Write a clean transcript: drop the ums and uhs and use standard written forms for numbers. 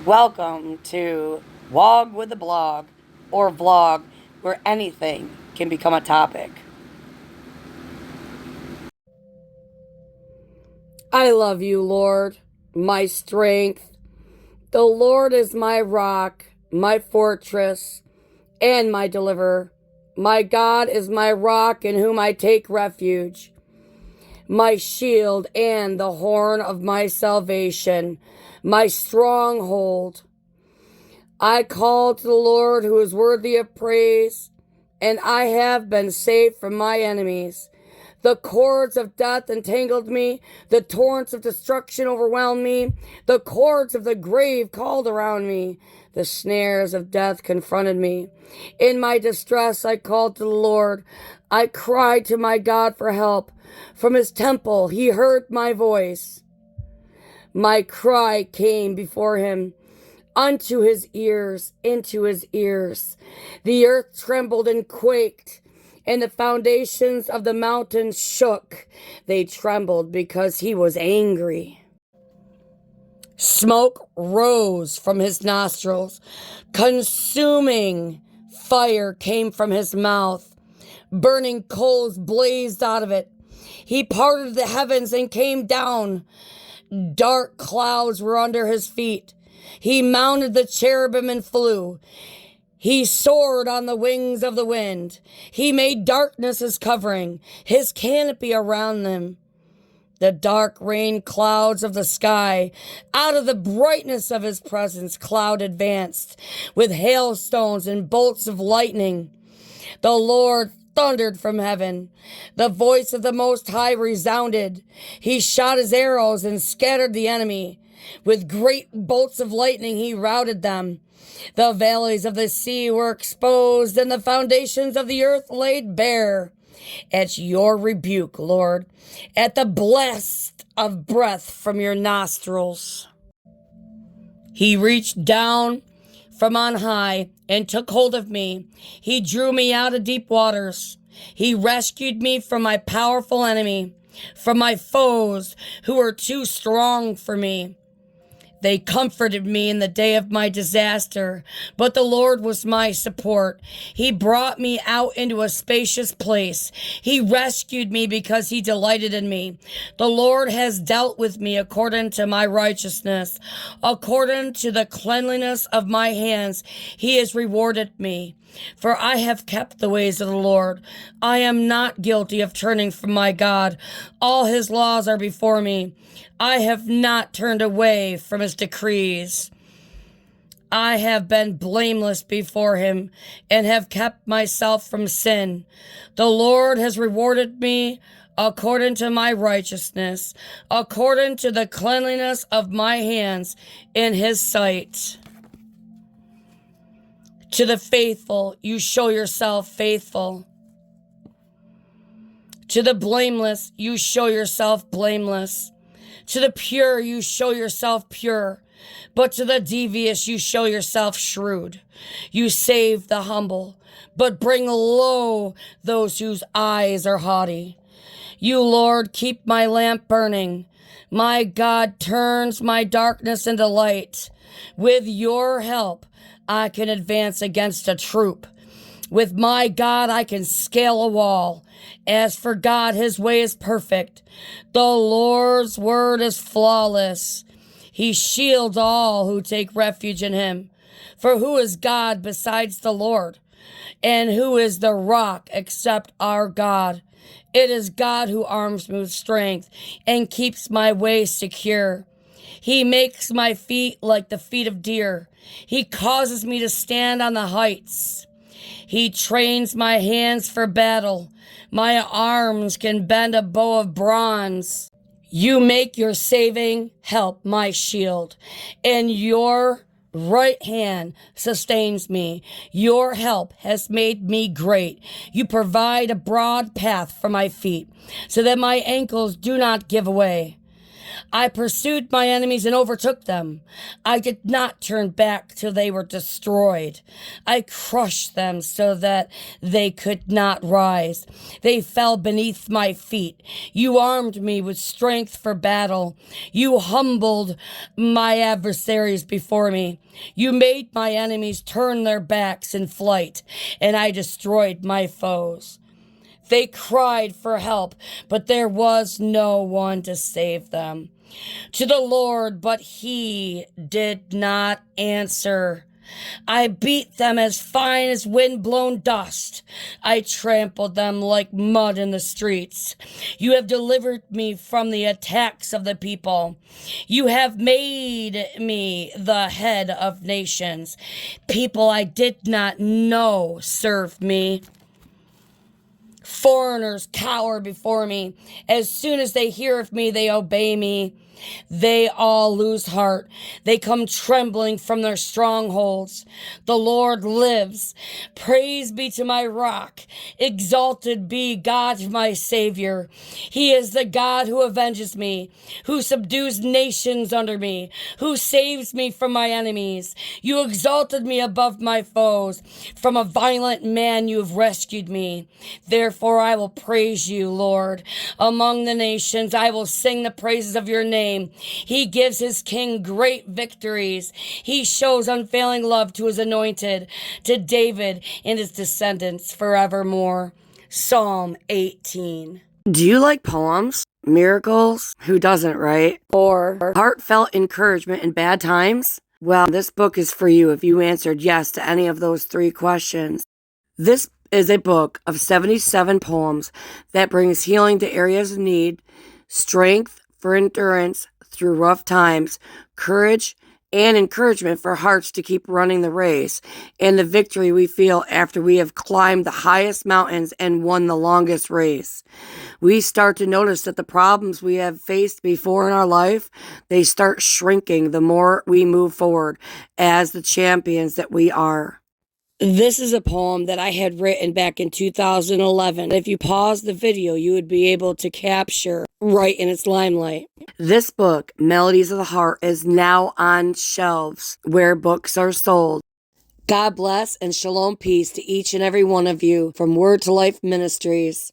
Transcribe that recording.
Welcome to Wog with the Blog, or Vlog, where anything can become a topic. I love you, Lord, my strength. The Lord is my rock, my fortress, and my deliverer. My God is my rock in whom I take refuge, my shield and the horn of my salvation, my stronghold. I call to the Lord who is worthy of praise, and I have been saved from my enemies. The cords of death entangled me, the torrents of destruction overwhelmed me, the cords of the grave called around me, the snares of death confronted me. In my distress I called to the Lord. I cried to my God for help. From his temple he heard my voice. My cry came before him, unto his ears, into his ears. The earth trembled and quaked, and the foundations of the mountains shook. They trembled because he was angry. Smoke rose from his nostrils. Consuming fire came from his mouth. Burning coals blazed out of it. He parted the heavens and came down. Dark clouds were under his feet. He mounted the cherubim and flew. He soared on the wings of the wind. He made darkness his covering, his canopy around them. The dark rain clouds of the sky, out of the brightness of his presence, cloud advanced, with hailstones and bolts of lightning. The Lord thundered from heaven. The voice of the Most High resounded. He shot his arrows and scattered the enemy. With great bolts of lightning he routed them. The valleys of the sea were exposed, and the foundations of the earth laid bare. At your rebuke, Lord, at the blast of breath from your nostrils. He reached down from on high and took hold of me. He drew me out of deep waters. He rescued me from my powerful enemy, from my foes who were too strong for me. They comforted me in the day of my disaster, but the Lord was my support. He brought me out into a spacious place. He rescued me because he delighted in me. The Lord has dealt with me according to my righteousness. According to the cleanliness of my hands, he has rewarded me. For I have kept the ways of the Lord. I am not guilty of turning from my God. All his laws are before me. I have not turned away from his decrees. I have been blameless before him and have kept myself from sin. The Lord has rewarded me according to my righteousness, according to the cleanliness of my hands in his sight. To the faithful, you show yourself faithful. To the blameless, you show yourself blameless. To the pure, you show yourself pure. But to the devious, you show yourself shrewd. You save the humble, but bring low those whose eyes are haughty. You, Lord, keep my lamp burning. My God turns my darkness into light. With your help, I can advance against a troop. With my God, I can scale a wall. As for God, his way is perfect. The Lord's word is flawless. He shields all who take refuge in him. For who is God besides the Lord? And who is the rock except our God? It is God who arms me with strength and keeps my way secure. He makes my feet like the feet of deer. He causes me to stand on the heights. He trains my hands for battle. My arms can bend a bow of bronze. You make your saving help my shield, and your right hand sustains me. Your help has made me great. You provide a broad path for my feet, so that my ankles do not give way. I pursued my enemies and overtook them. I did not turn back till they were destroyed. I crushed them so that they could not rise. They fell beneath my feet. You armed me with strength for battle. You humbled my adversaries before me. You made my enemies turn their backs in flight, and I destroyed my foes. They cried for help, but there was no one to save them. To the Lord, but he did not answer. I beat them as fine as wind-blown dust. I trampled them like mud in the streets. You have delivered me from the attacks of the people. You have made me the head of nations. People I did not know served me. Foreigners cower before me. As soon as they hear of me, they obey me. They all lose heart. They come trembling from their strongholds. The Lord lives. Praise be to my rock. Exalted be God, my Savior. He is the God who avenges me, who subdues nations under me, who saves me from my enemies. You exalted me above my foes. From a violent man you have rescued me. Therefore I will praise you, Lord. Among the nations I will sing the praises of your name. He gives his king great victories. He shows unfailing love to his anointed, to David and his descendants forevermore. Psalm 18. Do you like poems, miracles? Who doesn't, right? Or heartfelt encouragement in bad times? Well, this book is for you if you answered yes to any of those three questions. This is a book of 77 poems that brings healing to areas of need, strength for endurance through rough times, courage and encouragement for hearts to keep running the race, and the victory we feel after we have climbed the highest mountains and won the longest race. We start to notice that the problems we have faced before in our life, they start shrinking the more we move forward as the champions that we are. This is a poem that I had written back in 2011. If you pause the video, you would be able to capture right in its limelight. This book, Melodies of the Heart, is now on shelves where books are sold. God bless and shalom peace to each and every one of you from Word to Life Ministries.